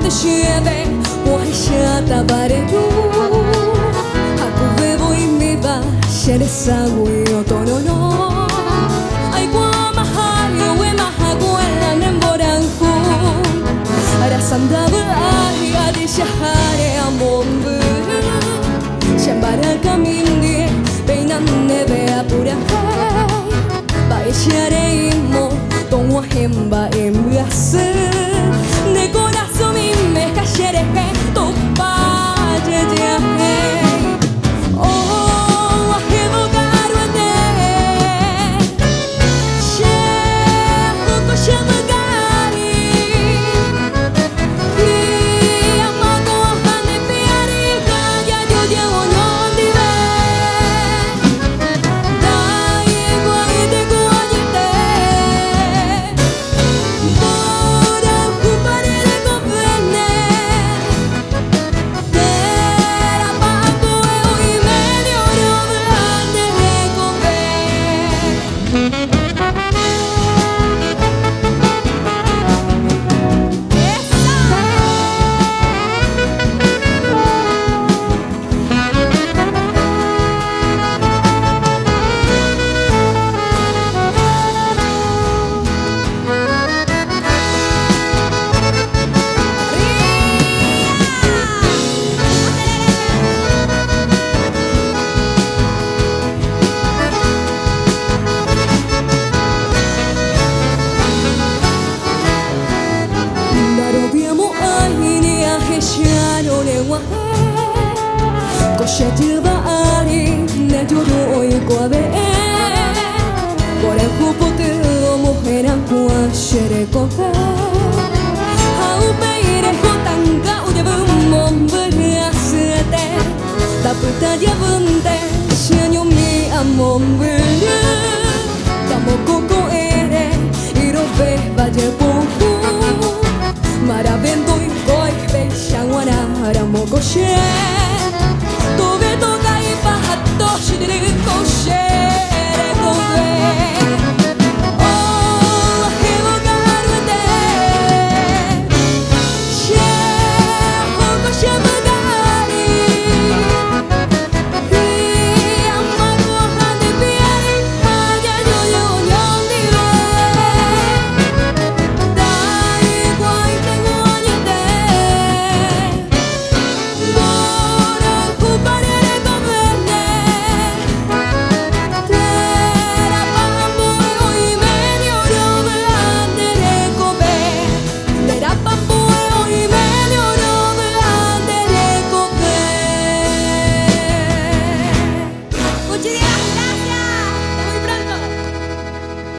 te lleve, pues ya taparé tú. Aku voy mi va, sheresa gui otono no. Ai kwa mahayo we mahaguela nemboranku. Arasanda berari adi shahare amombu. Shambara kamindi, beinan neve apura. Baixareimo, tomo hemba embrace. De corazón mi me cachereje, topa jeje. Oh, ahemo garuete. Shehu koshemu gari. Ki amako hane piari kaya yo no dive. Dai guai de guajite. Bora kupare de kopene. Tera papo eu y medio roblante de comer. Narobiamo aini a heshiano ne wahe. Koshetu baari ne juro oi koabe. Bore kupote o mujer akua shere kohe. Hau beire hotanga udebum momberasete. Taputa diabunte shanyo mi amomburu. Tamoko